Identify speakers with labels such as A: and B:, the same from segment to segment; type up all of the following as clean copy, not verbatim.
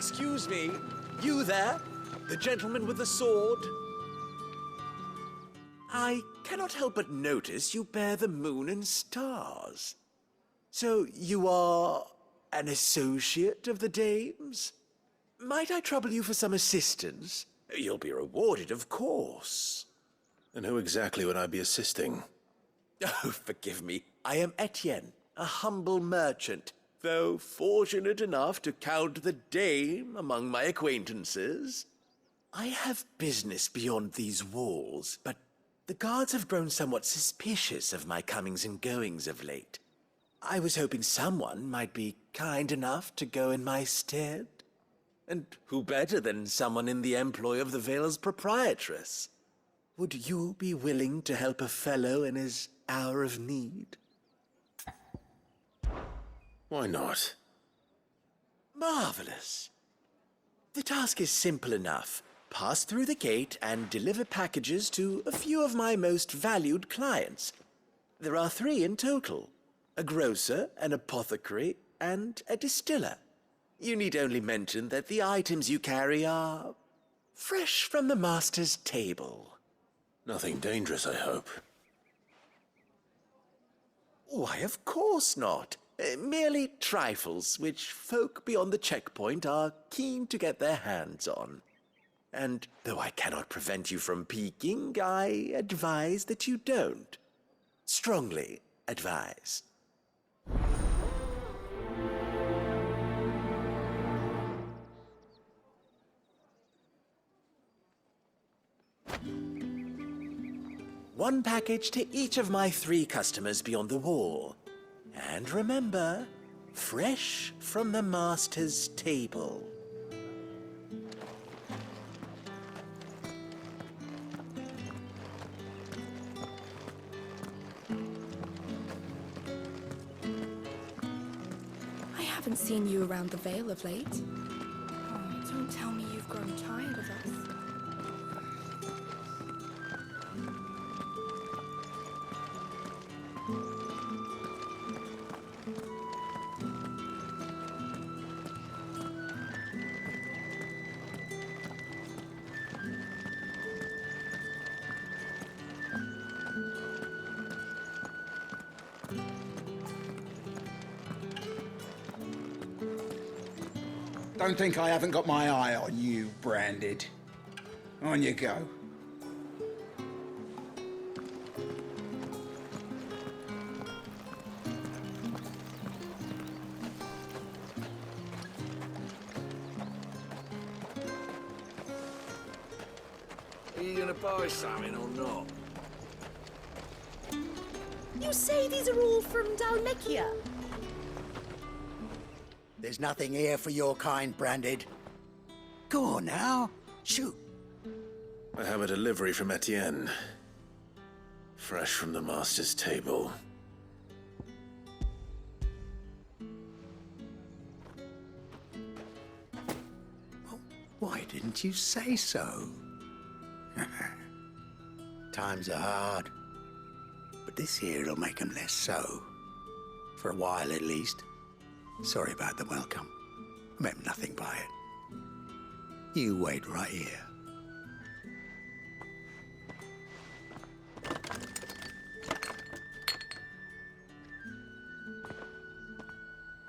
A: Excuse me, you there? The gentleman with the sword? I cannot help but notice you bear the moon and stars. So you are an associate of the dames? Might I trouble you for some assistance? You'll be rewarded, of course.
B: And who exactly would I be assisting?
A: Oh, forgive me. I am Etienne, a humble merchant, though fortunate enough to count the dame among my acquaintances. I have business beyond these walls, but the guards have grown somewhat suspicious of my comings and goings of late. I was hoping someone might be kind enough to go in my stead. And who better than someone in the employ of the Vale's proprietress? Would you be willing to help a fellow in his hour of need?
B: Why not?
A: Marvelous. The task is simple enough. Pass through the gate and deliver packages to a few of my most valued clients. There are 3 in total: a grocer, an apothecary, and a distiller. You need only mention that the items you carry are fresh from the master's table.
B: Nothing dangerous, I hope.
A: Why, of course not. Merely trifles which folk beyond the checkpoint are keen to get their hands on. And though I cannot prevent you from peeking, I advise that you don't. Strongly advise. One package to each of my 3 customers beyond the wall. And remember, fresh from the master's table.
C: I haven't seen you around the Vale of late. Oh, don't tell me you've grown tired of us.
D: Don't think I haven't got my eye on you, Branded. On you go.
E: Are you gonna buy something or not?
F: You say these are all from Dalmekia?
G: There's nothing here for your kind, Branded. Go on now, shoot.
B: I have a delivery from Etienne. Fresh from the master's table.
G: Why didn't you say so? Times are hard, but this here'll make 'em less so. For a while, at least. Sorry about the welcome. Meant nothing by it. You wait right here.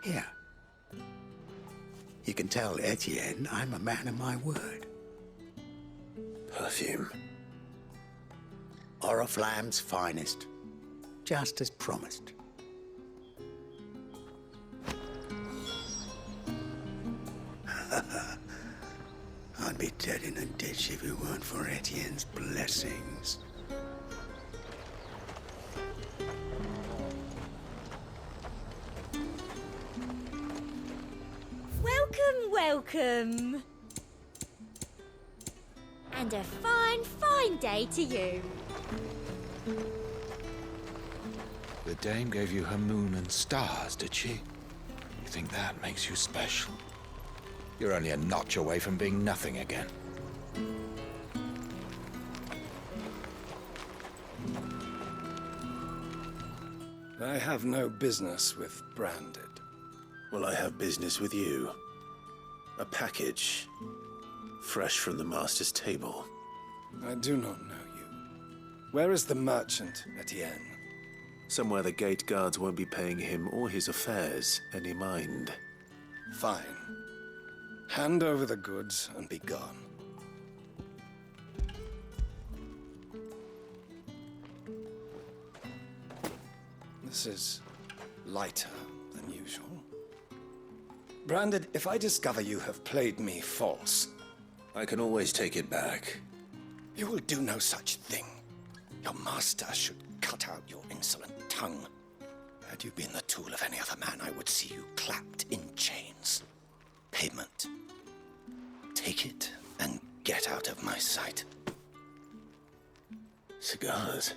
G: Here. You can tell Etienne I'm a man of my word.
B: Perfume.
G: Oriflamme's finest. Just as promised. I'd be dead in a ditch if it weren't for Etienne's blessings.
F: Welcome, welcome. And a fine, fine day to you.
H: The dame gave you her moon and stars, did she? You think that makes you special? You're only a notch away from being nothing again.
E: I have no business with Branded.
B: Well, I have business with you. A package. Fresh from the master's table.
E: I do not know you. Where is the merchant, Etienne?
B: Somewhere the gate guards won't be paying him or his affairs any mind.
E: Fine. Hand over the goods and be gone. This is lighter than usual. Branded, if I discover you have played me false,
B: I can always take it back.
E: you will do no such thing. Your master should cut out your insolent tongue. Had you been the tool of any other man, I would see you clapped in chains. Payment. Take it and get out of my sight.
B: Cigars.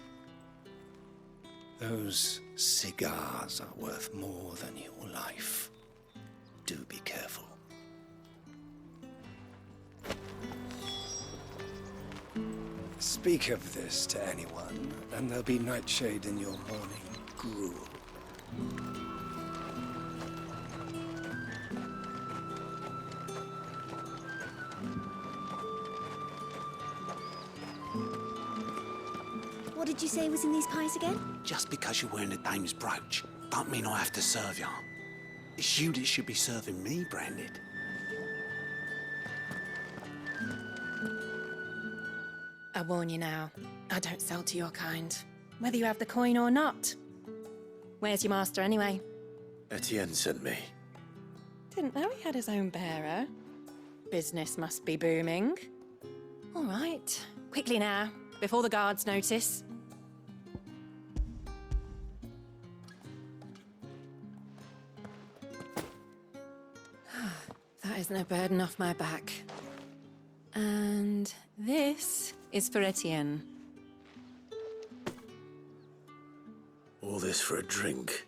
E: Those cigars are worth more than your life. Do be careful. Speak of this to anyone, and there'll be nightshade in your morning gruel.
F: What did you say was in these pies again?
G: Just because you're wearing the dame's brooch, don't mean I have to serve you. It's you that should be serving me, Branded.
C: I warn you now, I don't sell to your kind, whether you have the coin or not. Where's your master anyway?
B: Etienne sent me.
C: Didn't know he had his own bearer. Business must be booming. All right, quickly now, before the guards notice. That isn't a burden off my back. And this is for Etienne.
B: All this for a drink.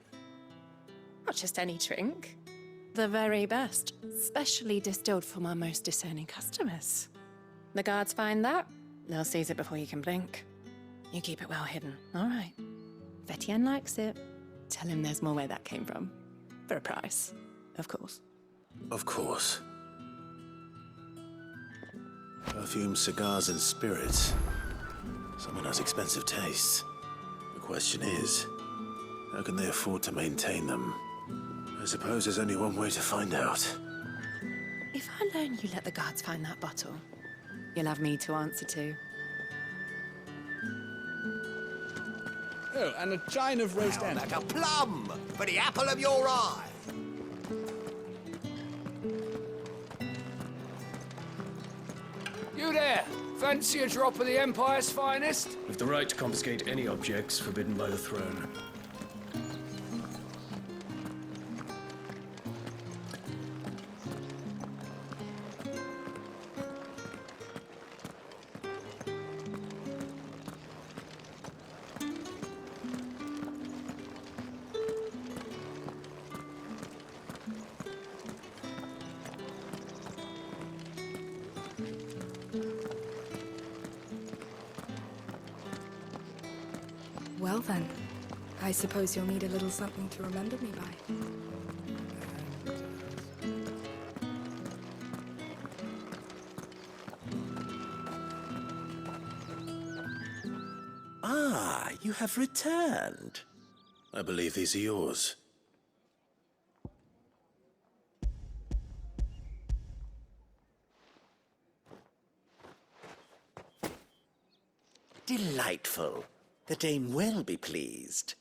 C: Not just any drink. The very best, specially distilled for my most discerning customers. The guards find that, they'll seize it before you can blink. You keep it well hidden, all right? If Etienne likes it, tell him there's more where that came from. For a price, of course.
B: Of course. Perfume, cigars, and spirits. Someone has expensive tastes. The question is, how can they afford to maintain them? I suppose there's only one way to find out.
C: If I learn you let the guards find that bottle, you'll have me to answer to.
D: Oh, and a chine of roast end.
A: Like a plum for the apple of your eye.
I: You there! Fancy a drop of the Empire's finest?
J: With the right to confiscate any objects forbidden by the throne.
C: Well then, I suppose you'll need a little something to remember me by.
A: Ah, you have returned.
B: I believe these are yours.
A: Delightful. The dame will be pleased.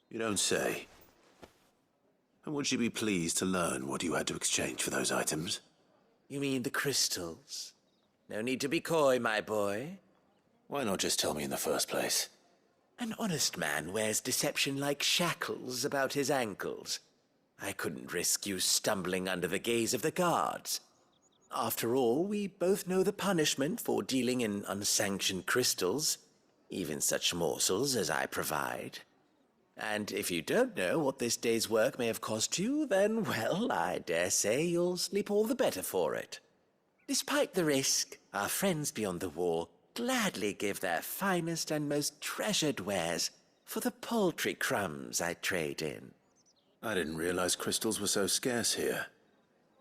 B: You don't say. And would she be pleased to learn what you had to exchange for those items?
A: You mean the crystals? No need to be coy, my boy.
B: Why not just tell me in the first place?
A: An honest man wears deception like shackles about his ankles. I couldn't risk you stumbling under the gaze of the guards. After all, we both know the punishment for dealing in unsanctioned crystals, even such morsels as I provide. And if you don't know what this day's work may have cost you, then, well, I dare say you'll sleep all the better for it. Despite the risk, our friends beyond the wall gladly give their finest and most treasured wares for the paltry crumbs I trade in.
B: I didn't realize crystals were so scarce here.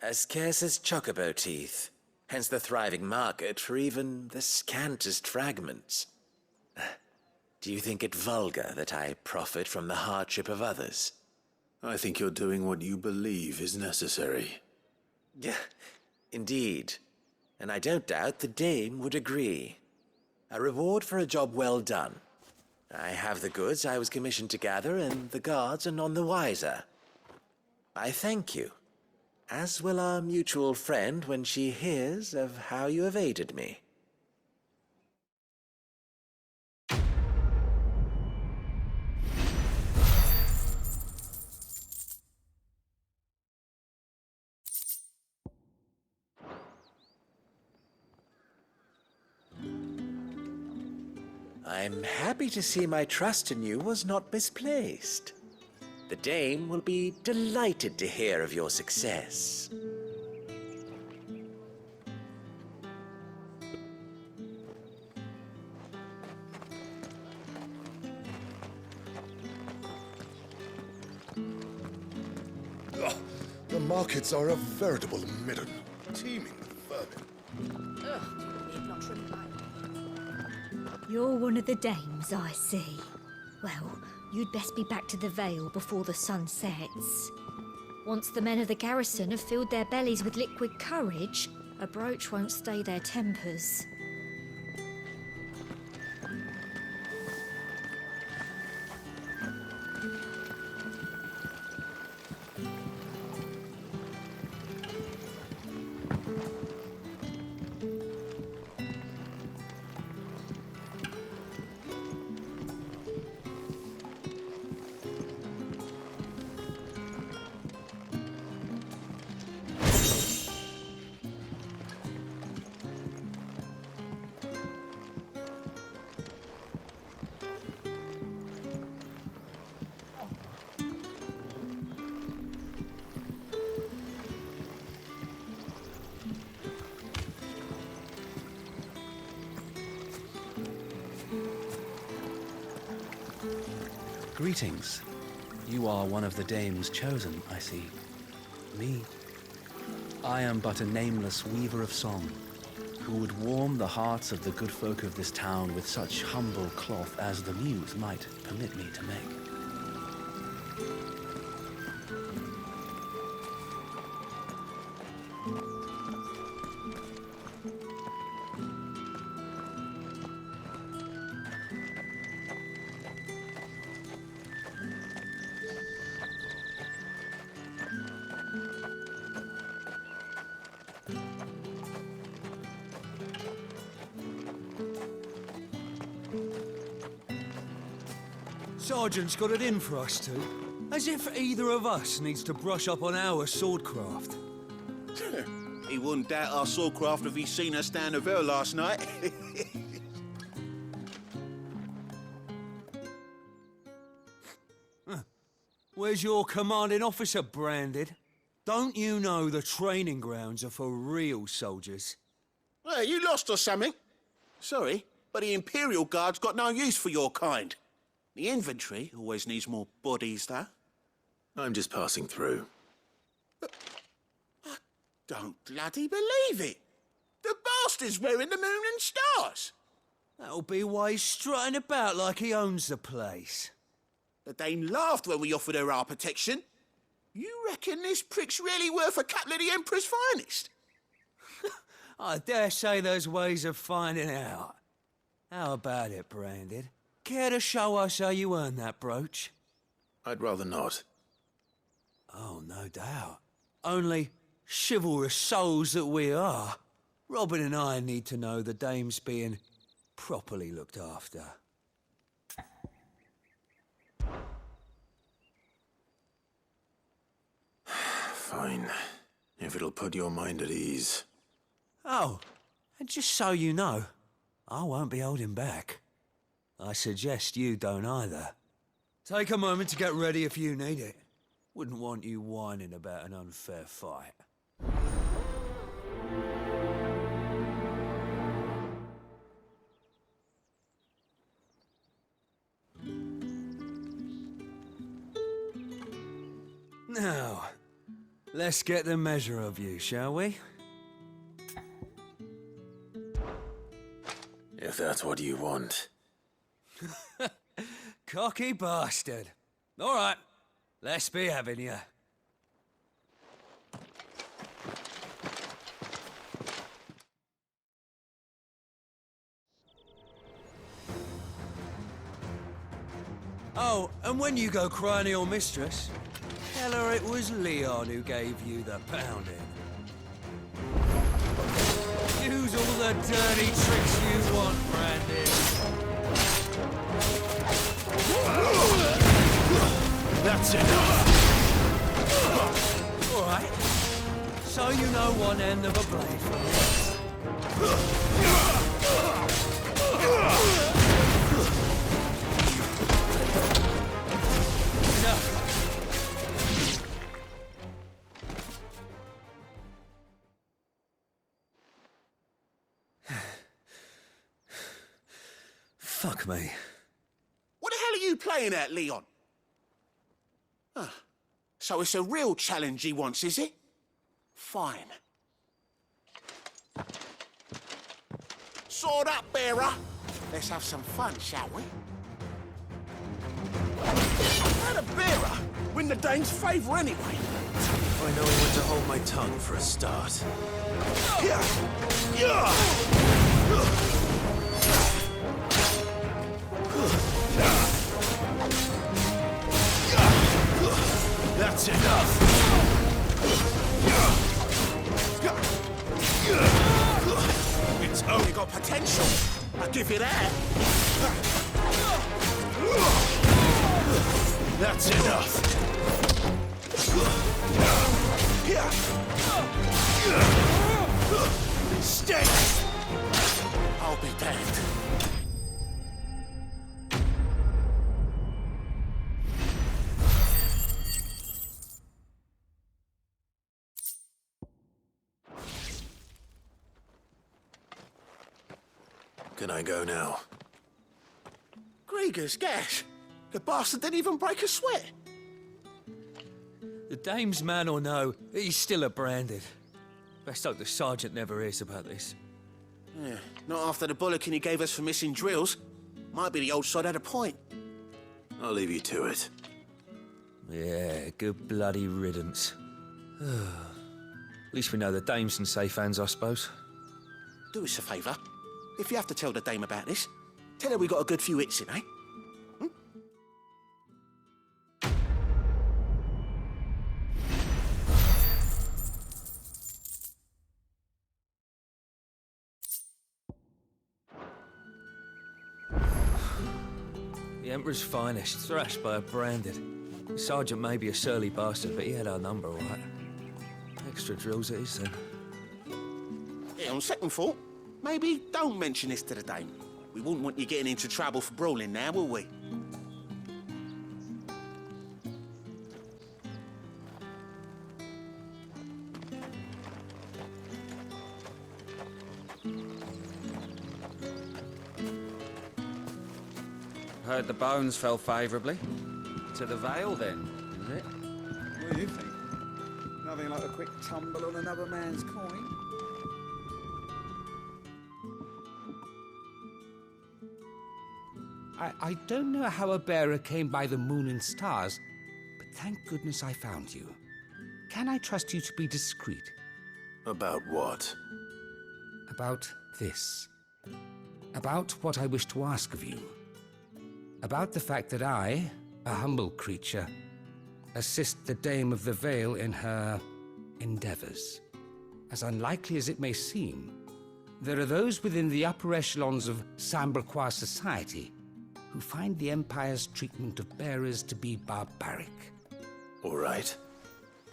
A: As scarce as chocobo teeth, hence the thriving market for even the scantest fragments. Do you think it vulgar that I profit from the hardship of others?
B: I think you're doing what you believe is necessary.
A: Yeah, indeed. And I don't doubt the dame would agree. A reward for a job well done. I have the goods I was commissioned to gather, and the guards are none the wiser. I thank you, as will our mutual friend when she hears of how you have aided me. I'm happy to see my trust in you was not misplaced. The dame will be delighted to hear of your success.
K: The markets are a veritable midden, teeming with vermin.
F: You're one of the dames, I see. Well, you'd best be back to the Vale before the sun sets. Once the men of the garrison have filled their bellies with liquid courage, a brooch won't stay their tempers.
L: Greetings. You are one of the dames chosen, I see. Me? I am but a nameless weaver of song, who would warm the hearts of the good folk of this town with such humble cloth as the muse might permit me to make.
I: Sergeant's got it in for us two. As if either of us needs to brush up on our swordcraft.
M: He wouldn't doubt our swordcraft if he'd seen us down the Vale last night.
I: Where's your commanding officer branded? Don't you know the training grounds are for real soldiers?
M: Hey, you lost or something? Sorry, but the Imperial Guard's got no use for your kind. The infantry always needs more bodies, though.
B: I'm just passing through.
M: I don't bloody believe it. The bastard's wearing the moon and stars.
I: That'll be why he's strutting about like he owns the place.
M: The dame laughed when we offered her our protection. You reckon this prick's really worth a couple of the Emperor's finest?
I: I dare say there's ways of finding out. How about it, Branded? Care to show us how you earned that brooch?
B: I'd rather not.
I: Oh, no doubt. Only chivalrous souls that we are, Robin and I need to know the dame's being properly looked after.
B: Fine. If it'll put your mind at ease.
I: Oh, and just so you know, I won't be holding back. I suggest you don't either. Take a moment to get ready if you need it. Wouldn't want you whining about an unfair fight. Now, Let's get the measure of you, shall we?
B: If that's what you want.
I: Cocky bastard. All right, let's be having you. Oh, and when you go crying to your mistress, tell her it was Leon who gave you the pounding. Use all the dirty tricks you want, Brandon.
B: That's enough!
I: All right. So you know one end of a blade from the Fuck me.
M: What the hell are you playing at, Leon? Ah, so it's a real challenge he wants, is it? Fine. Sword up, bearer. Let's have some fun, shall we? How the bearer win the dame's favour anyway?
B: I know when to hold my tongue for a start. That's enough!
M: It's only got potential. I'll give you that.
B: That's enough!
M: Stay! I'll be damned.
B: Can I go now?
M: Grieger's gas. The bastard didn't even break a sweat.
I: The dame's man or no, he's still a branded. Best hope the sergeant never hears about this.
M: Yeah, not after the bollocking he gave us for missing drills. Might be the old sod had a point.
B: I'll leave you to it.
I: Yeah, good bloody riddance. At least we know the dame's in safe hands, I suppose.
M: Do us a favour. If you have to tell the dame about this, tell her we got a good few hits in, eh?
I: The Emperor's finest, thrashed by a branded. The sergeant may be a surly bastard, but he had our number, all right. Extra drills it is, then.
M: Yeah, on second thought, maybe don't mention this to the dame. We wouldn't want you getting into trouble for brawling now, will we?
N: Heard the bones fell favourably. To the Vale, then, is it?
D: What do you think? Nothing like a quick tumble on another man's coin.
O: I don't know how a bearer came by the moon and stars, but thank goodness I found you. Can I trust you to be discreet?
B: About what?
O: About this. About what I wish to ask of you. About the fact that I, a humble creature, assist the Dame of the Vale in her endeavors. As unlikely as it may seem, there are those within the upper echelons of Samberquois society who find the Empire's treatment of bearers to be barbaric.
B: All right.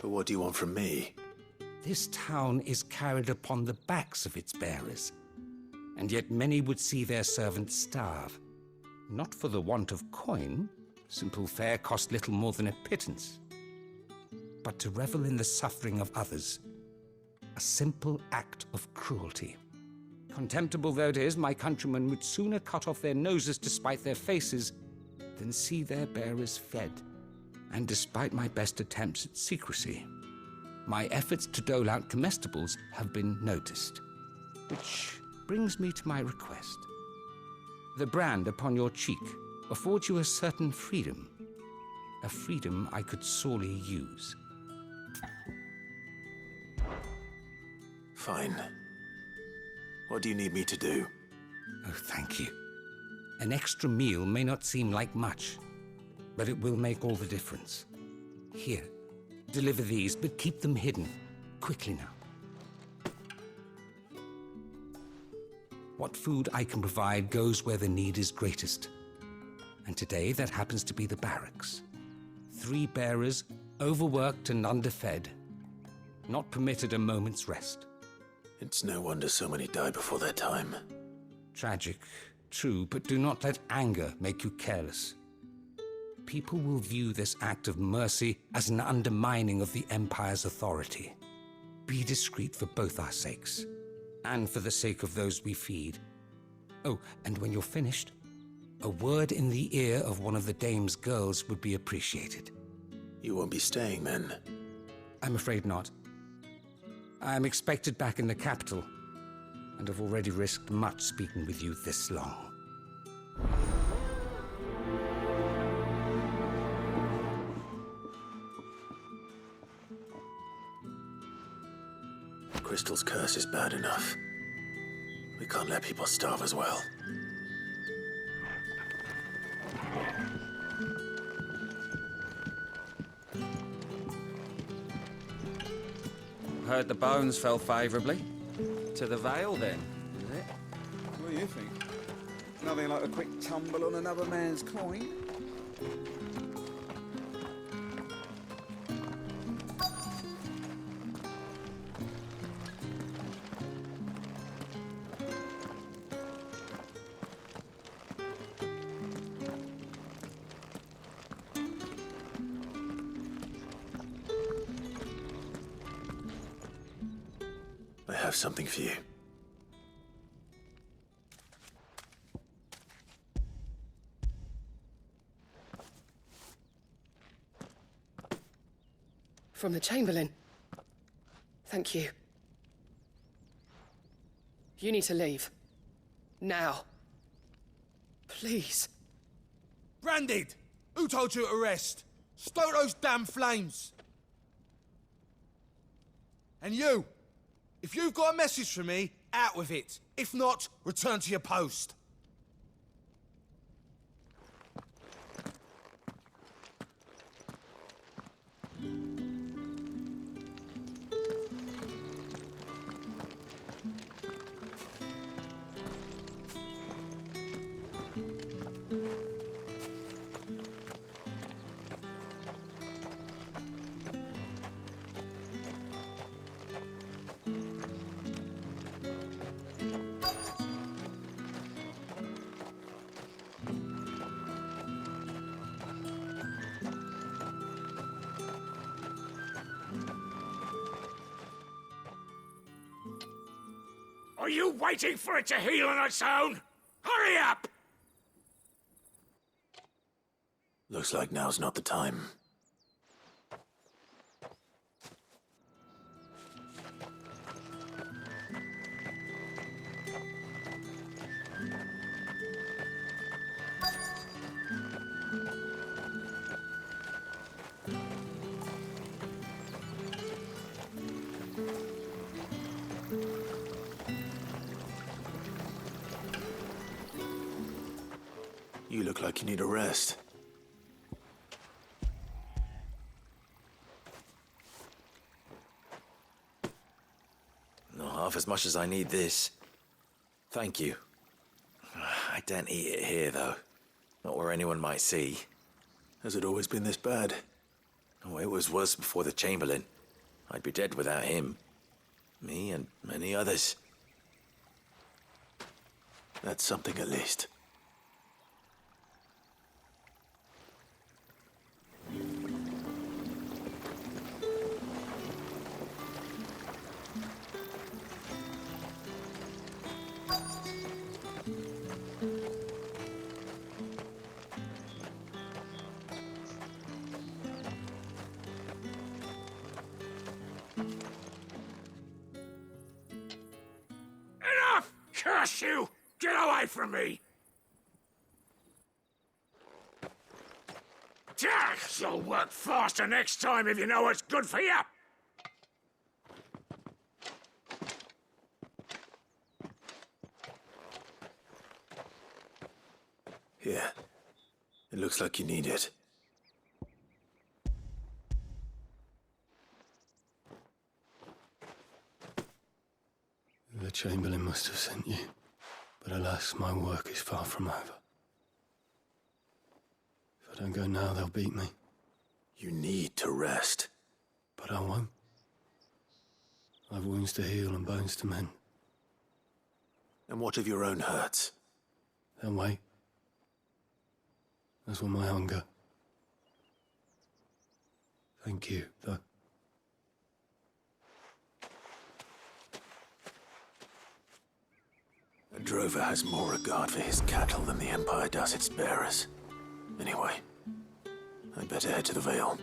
B: But what do you want from me?
O: This town is carried upon the backs of its bearers, and yet many would see their servants starve. Not for the want of coin, simple fare cost little more than a pittance, but to revel in the suffering of others, a simple act of cruelty. Contemptible though it is, my countrymen would sooner cut off their noses to spite their faces than see their bearers fed. And despite my best attempts at secrecy, my efforts to dole out comestibles have been noticed. Which brings me to my request. The brand upon your cheek affords you a certain freedom. A freedom I could sorely use.
B: Fine. What do you need me to do?
O: Oh, thank you. An extra meal may not seem like much, but it will make all the difference. Here, deliver these, but keep them hidden. Quickly now. What food I can provide goes where the need is greatest. And today, that happens to be the barracks. 3 bearers, overworked and underfed, not permitted a moment's rest.
B: It's no wonder so many die before their time.
O: Tragic, true, but do not let anger make you careless. People will view this act of mercy as an undermining of the Empire's authority. Be discreet for both our sakes, and for the sake of those we feed. Oh, and when you're finished, a word in the ear of one of the dame's girls would be appreciated.
B: You won't be staying, then?
O: I'm afraid not. I'm expected back in the capital, and have already risked much speaking with you this long.
B: Crystal's curse is bad enough. We can't let people starve as well.
N: Heard the bones fell favourably. To the Vale, then, is it?
D: What do you think? Nothing like a quick tumble on another man's coin.
B: I have something for you.
P: From the Chamberlain. Thank you. You need to leave. Now. Please.
Q: Branded! Who told you to rest? Stoke those damn flames! And you! If you've got a message for me, out with it. If not, return to your post.
R: Are you waiting for it to heal on its own? Hurry up!
B: Looks like now's not the time. You look like you need a rest.
A: Not half as much as I need this. Thank you. I daren't eat it here, though. Not where anyone might see.
B: Has it always been this bad?
A: Oh, it was worse before the Chamberlain. I'd be dead without him. Me and many others.
B: That's something at least.
R: Curse you! Get away from me! You'll work faster next time if you know what's good for you!
B: Here. It looks like you need it.
J: The Chamberlain must have sent you, but alas, my work is far from over. If I don't go now, they'll beat me.
B: You need to rest.
J: But I won't. I've wounds to heal and bones to mend.
B: And what of your own hurts?
J: They'll wait. As will my hunger. Thank you, though.
B: A drover has more regard for his cattle than the Empire does its bearers. Anyway, I'd better head to the Vale.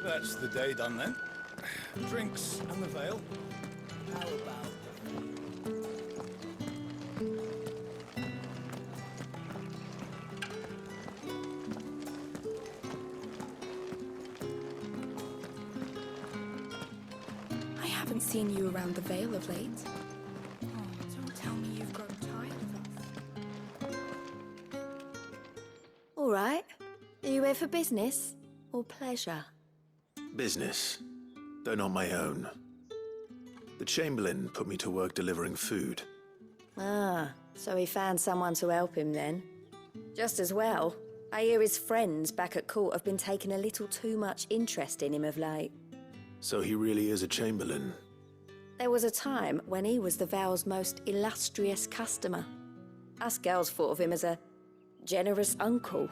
Q: That's the day done then. Drinks and the Vale. How about
S: I haven't seen you around the Vale of late. Oh, don't tell me you've grown tired of us.
T: All right. Are you here for business or pleasure?
B: Business, though not my own. The Chamberlain put me to work delivering food.
T: Ah, so he found someone to help him then. Just as well. I hear his friends back at court have been taking a little too much interest in him of late.
B: So he really is a Chamberlain.
T: There was a time when he was the Vale's most illustrious customer. Us girls thought of him as a generous uncle.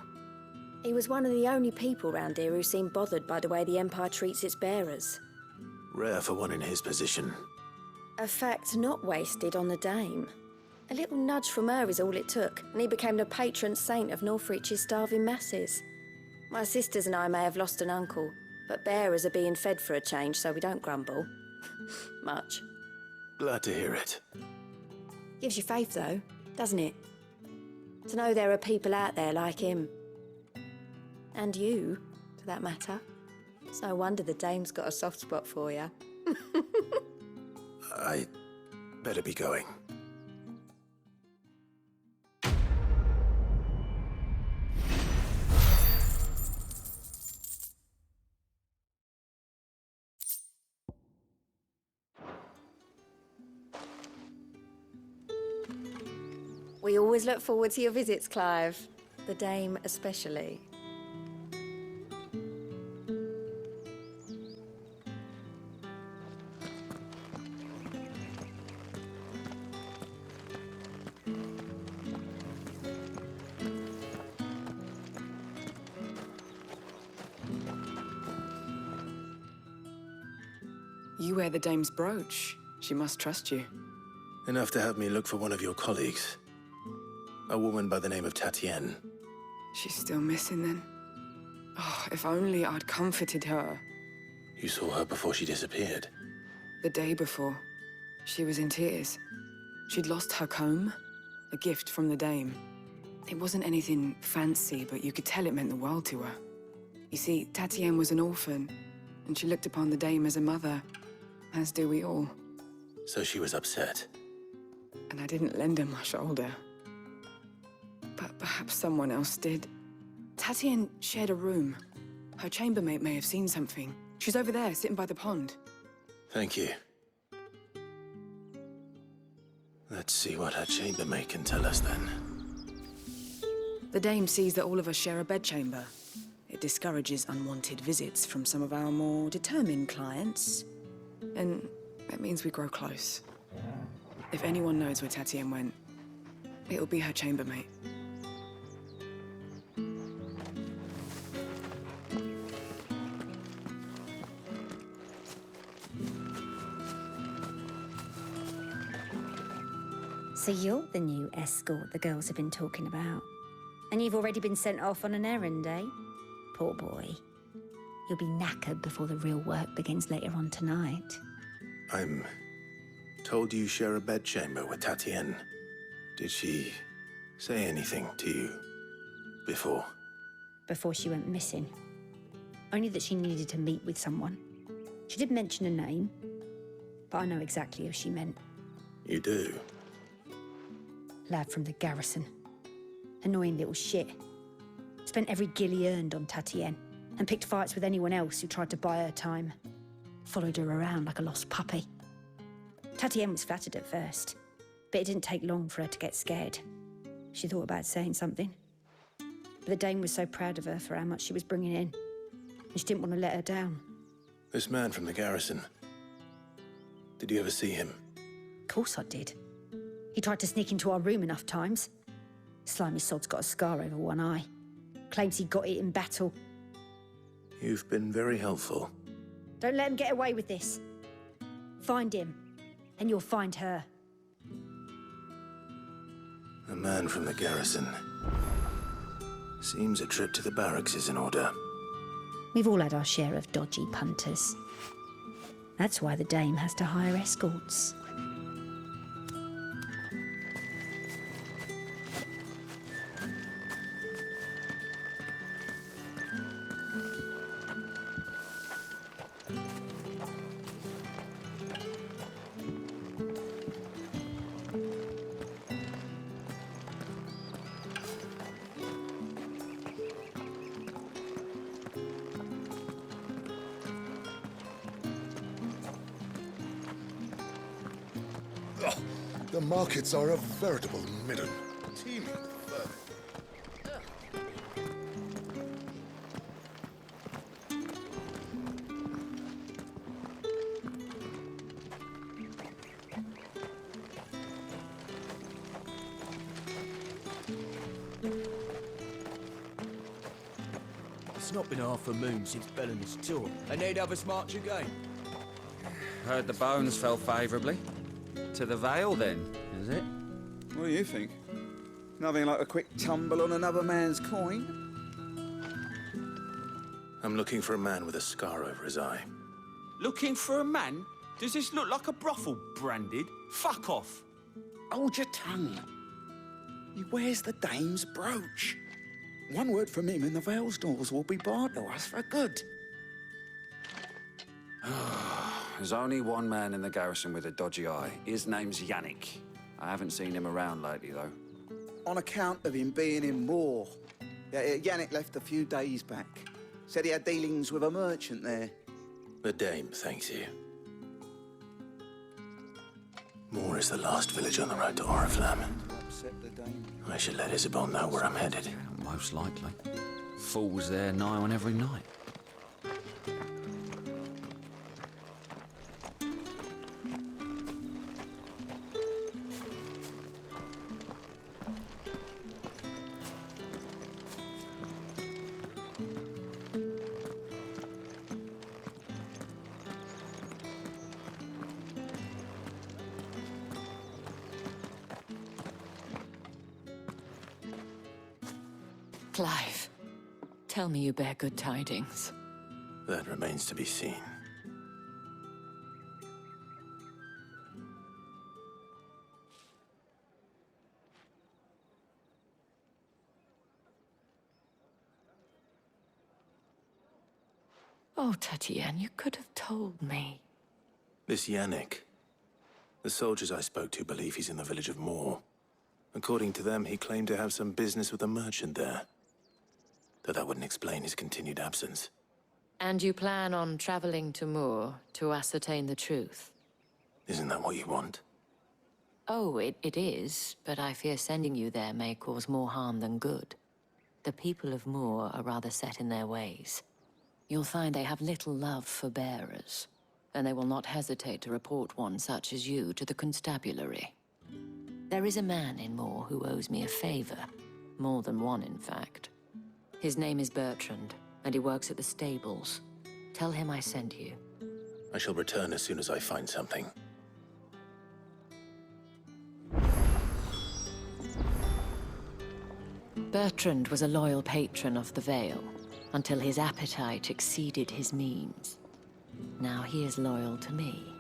T: He was one of the only people round here who seemed bothered by the way the Empire treats its bearers.
B: Rare for one in his position.
T: A fact not wasted on the Dame. A little nudge from her is all it took, and he became the patron saint of Northreach's starving masses. My sisters and I may have lost an uncle, but bearers are being fed for a change, so we don't grumble. Much.
B: Glad to hear it.
T: Gives you faith, though, doesn't it? To know there are people out there like him. And you, to that matter. It's no wonder the Dame's got a soft spot for you.
B: I better be going.
T: We always look forward to your visits, Clive. The Dame especially.
P: You wear the Dame's brooch. She must trust you.
B: Enough to have me look for one of your colleagues. A woman by the name of Tatienne.
P: She's still missing then? Oh, if only I'd comforted her.
B: You saw her before she disappeared.
P: The day before, she was in tears. She'd lost her comb, a gift from the Dame. It wasn't anything fancy, but you could tell it meant the world to her. You see, Tatienne was an orphan, and she looked upon the Dame as a mother, as do we all.
B: So she was upset.
P: And I didn't lend her my shoulder. But perhaps someone else did. Tatienne shared a room. Her chambermaid may have seen something. She's over there, sitting by the pond.
B: Thank you. Let's see what her chambermaid can tell us then.
P: The dame sees that all of us share a bedchamber. It discourages unwanted visits from some of our more determined clients. And it means we grow close. If anyone knows where Tatienne went, it'll be her chambermaid.
F: So you're the new escort the girls have been talking about. And you've already been sent off on an errand, eh? Poor boy. You'll be knackered before the real work begins later on tonight.
B: I'm told you share a bedchamber with Tatienne. Did she say anything to you before?
F: Before she went missing. Only that she needed to meet with someone. She did mention a name, but I know exactly who she meant.
B: You do?
F: Lad from the garrison. Annoying little shit. Spent every guil he earned on Tatienne, and picked fights with anyone else who tried to buy her time. Followed her around like a lost puppy. Tatienne was flattered at first, but it didn't take long for her to get scared. She thought about saying something. But the dame was so proud of her for how much she was bringing in, and she didn't want to let her down.
B: This man from the garrison. Did you ever see him?
F: Of course I did. He tried to sneak into our room enough times. Slimy sod's got a scar over one eye. Claims he got it in battle.
B: You've been very helpful.
F: Don't let him get away with this. Find him, and you'll find her.
B: A man from the garrison. Seems a trip to the barracks is in order.
F: We've all had our share of dodgy punters. That's why the dame has to hire escorts.
K: The markets are a veritable midden, teeming with vermin.
I: It's not been half a moon since Bellamy's tour, and they'd have us march again.
N: Heard the bones fell favourably. To the Vale, then, is it?
D: What do you think? Nothing like a quick tumble on another man's coin?
B: I'm looking for a man with a scar over his eye.
R: Looking for a man? Does this look like a brothel, Branded? Fuck off.
D: Hold your tongue. He wears the dame's brooch. One word from him and the Vale's doors will be barred to us for good.
U: There's only one man in the garrison with a dodgy eye. His name's Yannick. I haven't seen him around lately, though.
D: On account of him being in war. Yeah, Yannick left a few days back. Said he had dealings with a merchant there.
B: The dame thanks you. Moor is the last village on the road to Oriflamme. I should let Isabel know where I'm headed.
L: Most likely. Fool's there nigh on every night.
V: Clive, tell me you bear good tidings.
B: That remains to be seen.
V: Oh, Tatienne, you could have told me.
B: This Yannick. The soldiers I spoke to believe he's in the village of Moor. According to them, he claimed to have some business with a merchant there. Though that wouldn't explain his continued absence.
V: And you plan on traveling to Moor to ascertain the truth?
B: Isn't that what you want?
V: Oh, it is, but I fear sending you there may cause more harm than good. The people of Moor are rather set in their ways. You'll find they have little love for bearers, and they will not hesitate to report one such as you to the constabulary. There is a man in Moor who owes me a favor. More than one, in fact. His name is Bertrand, and he works at the stables. Tell him I sent you.
B: I shall return as soon as I find something.
V: Bertrand was a loyal patron of the Vale, until his appetite exceeded his means. Now he is loyal to me.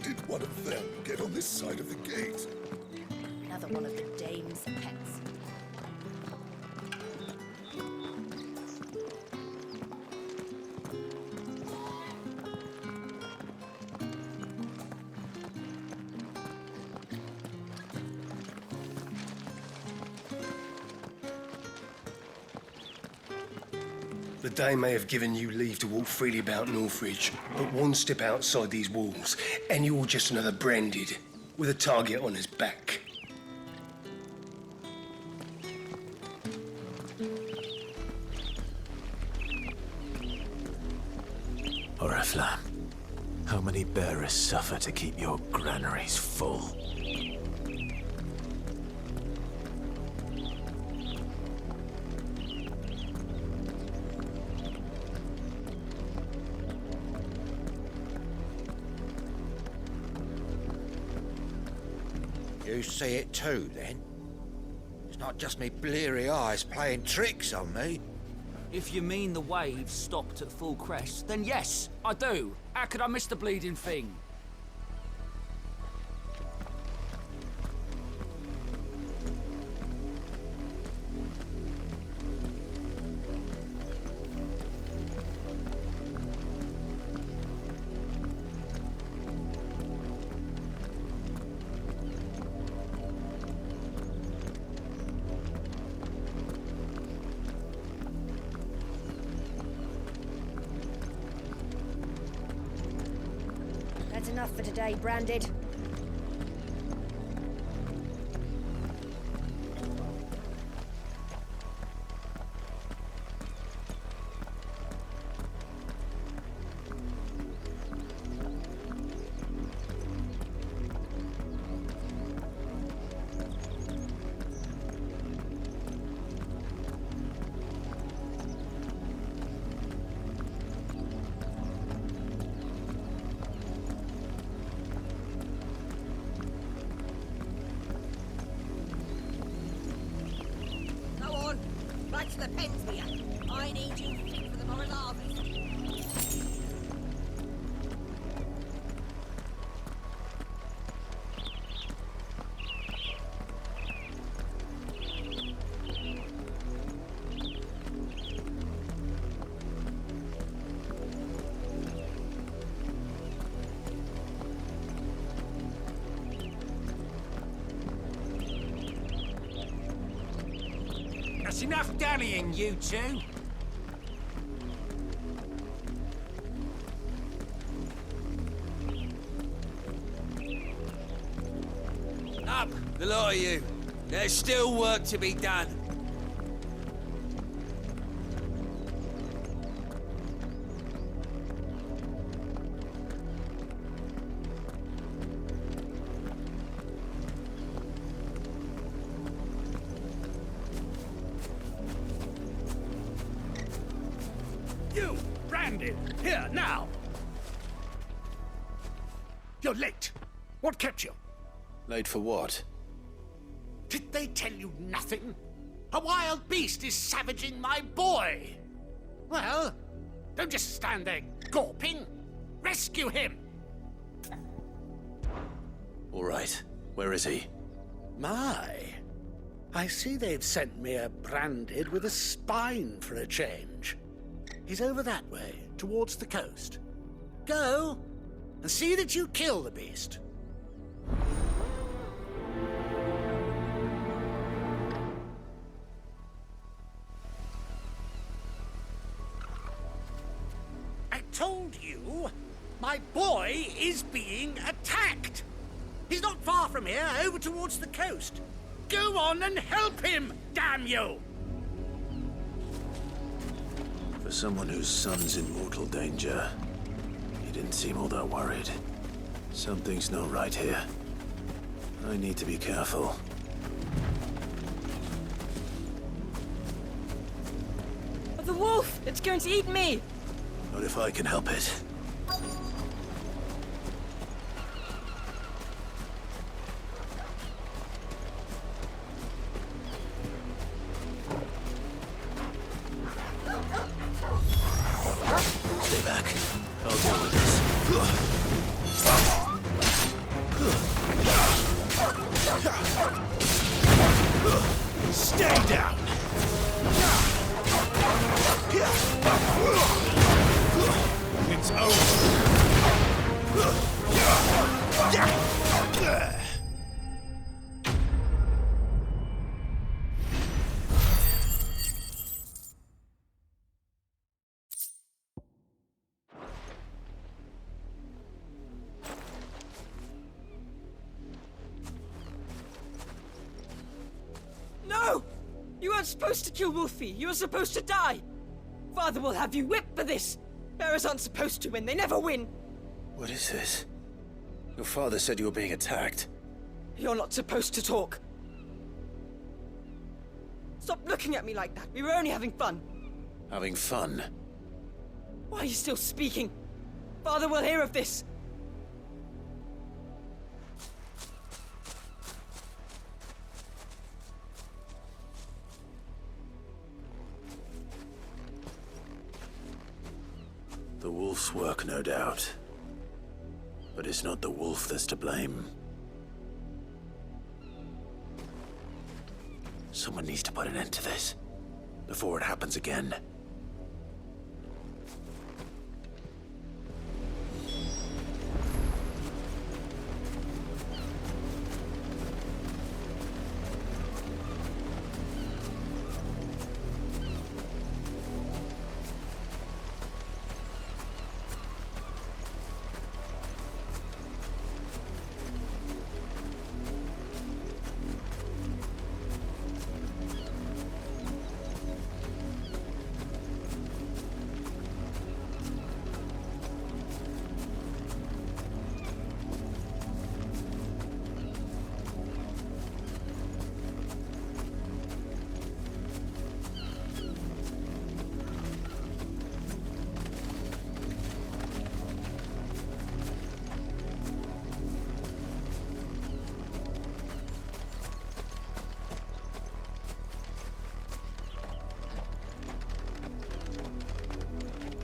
K: Did one of them get on this side of the gate?
T: Another one of the dame's pets.
J: The Dame may have given you leave to walk freely about Northridge, but one step outside these walls, and you're just another branded, with a target on his back.
B: Oriflamme, how many bearers suffer to keep your granaries full?
D: You see it too, then? It's not just me bleary eyes playing tricks on me.
R: If you mean the waves stopped at full crest, then yes, I do. How could I miss the bleeding thing?
T: That's enough for today, Branded.
E: Back to the pens here. I need you fit for the morrow's harvest.
O: That's enough dallying, you two.
I: Up, the lot of you. There's still work to be done.
H: You, Branded, here, now! You're late. What kept you?
B: Late for what?
H: Did they tell you nothing? A wild beast is savaging my boy! Well, don't just stand there gawping. Rescue him!
B: All right. Where is he?
H: My, I see they've sent me a Branded with a spine for a change. He's over that way, towards the coast. Go, and see that you kill the beast. I told you, my boy is being attacked. He's not far from here, over towards the coast. Go on and help him, damn you!
B: For someone whose son's in mortal danger, he didn't seem all that worried. Something's not right here. I need to be careful.
C: The wolf! It's going to eat me!
B: Not if I can help it. Stay back. I'll deal with this. Stay down! It's over.
C: No! You weren't supposed to kill Wolfie. You were supposed to die. Father will have you whipped for this. Bearers aren't supposed to win. They never win.
B: What is this? Your father said you were being attacked.
C: You're not supposed to talk. Stop looking at me like that. We were only having fun.
B: Having fun?
C: Why are you still speaking? Father will hear of this.
B: The wolf's work, no doubt. But it's not the wolf that's to blame. Someone needs to put an end to this, before it happens again.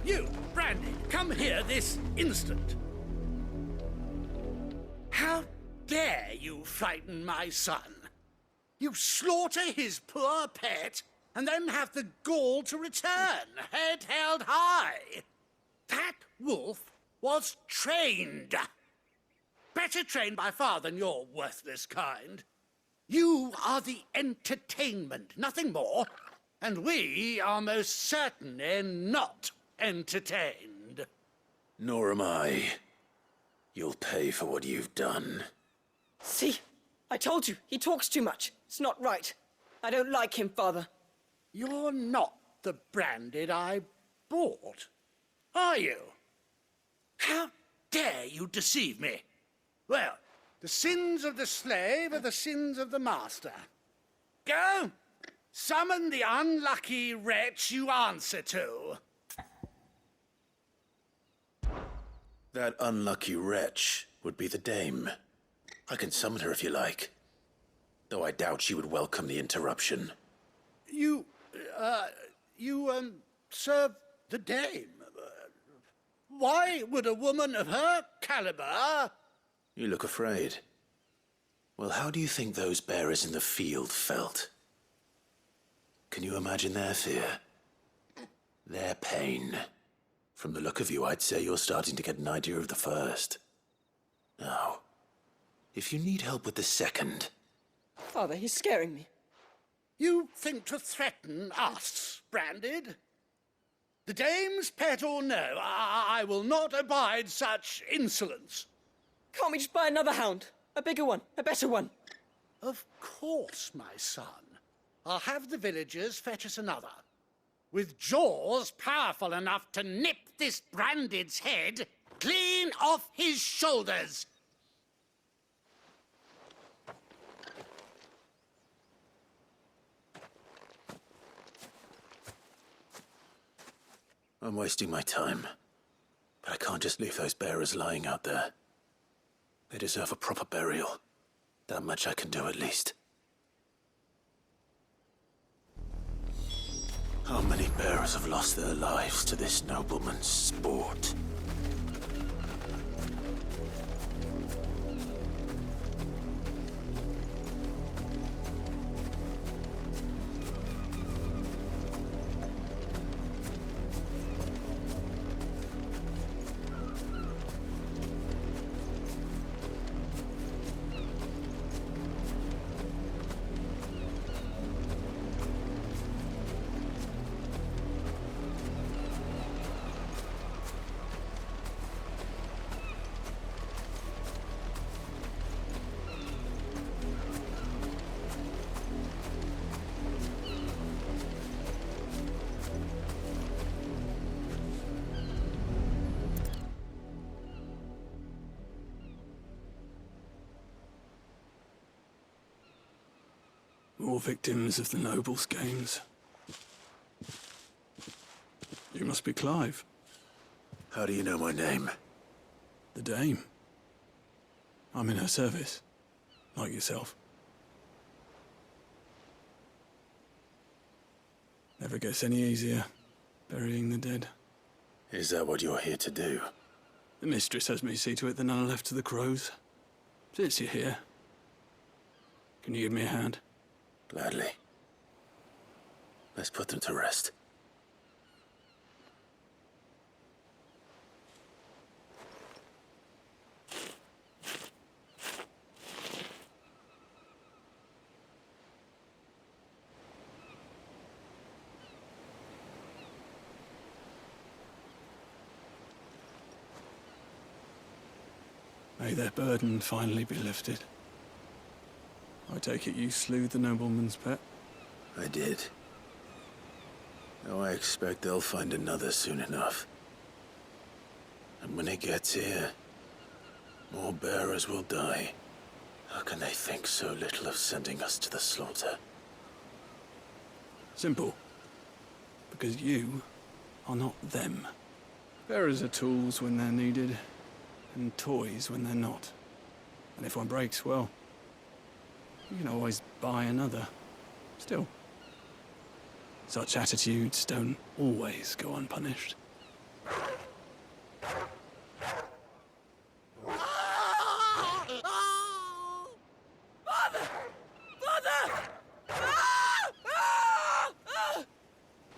H: You, Brandy, come here this instant. How dare you frighten my son? You slaughter his poor pet and then have the gall to return, head held high. That wolf was trained. Better trained by far than your worthless kind. You are the entertainment, nothing more. And we are most certainly not entertained.
B: Nor am I. You'll pay for what you've done.
C: See? I told you, he talks too much. It's not right. I don't like him, Father.
H: You're not the Branded I bought, are you? How dare you deceive me? Well, the sins of the slave are the sins of the master. Go, summon the unlucky wretch you answer to.
B: That unlucky wretch would be the dame. I can summon her if you like. Though I doubt she would welcome the interruption.
H: You serve the dame. Why would a woman of her caliber...
B: You look afraid. Well, how do you think those bearers in the field felt? Can you imagine their fear? Their pain? From the look of you, I'd say you're starting to get an idea of the first. Now, if you need help with the second,
C: Father, he's scaring me.
H: You think to threaten us, Branded? The dame's pet or no, I will not abide such insolence.
C: Can't we just buy another hound? A bigger one, a better one.
H: Of course, my son. I'll have the villagers fetch us another. With jaws powerful enough to nip this Branded's head clean off his shoulders.
B: I'm wasting my time. But I can't just leave those bearers lying out there. They deserve a proper burial. That much I can do at least. How many bearers have lost their lives to this nobleman's sport?
G: More victims of the nobles' games. You must be Clive.
B: How do you know my name?
G: The Dame. I'm in her service, like yourself. Never gets any easier, burying the dead.
B: Is that what you're here to do?
G: The mistress has me see to it that none are left to the crows. Since you're here, can you give me a hand?
B: Gladly. Let's put them to rest.
G: May their burden finally be lifted. I take it you slew the nobleman's pet?
B: I did. Now I expect they'll find another soon enough. And when it gets here, more bearers will die. How can they think so little of sending us to the slaughter?
G: Simple. Because you are not them. Bearers are tools when they're needed, and toys when they're not. And if one breaks, well, you can always buy another. Still, such attitudes don't always go unpunished.
C: Father! Father!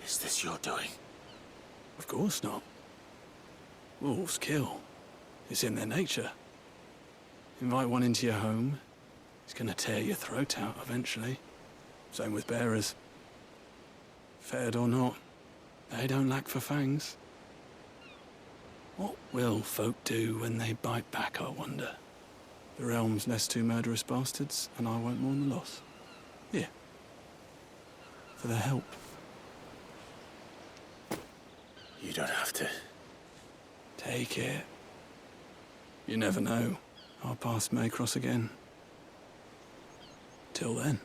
B: Is this your doing?
G: Of course not. Wolves kill. It's in their nature. Invite one into your home, he's gonna tear your throat out eventually. Same with bearers. Fed or not, they don't lack for fangs. What will folk do when they bite back, I wonder? The realm's less two murderous bastards, and I won't mourn the loss. Here. For their help.
B: You don't have to.
G: Take it. You never know. Our paths may cross again. Till then.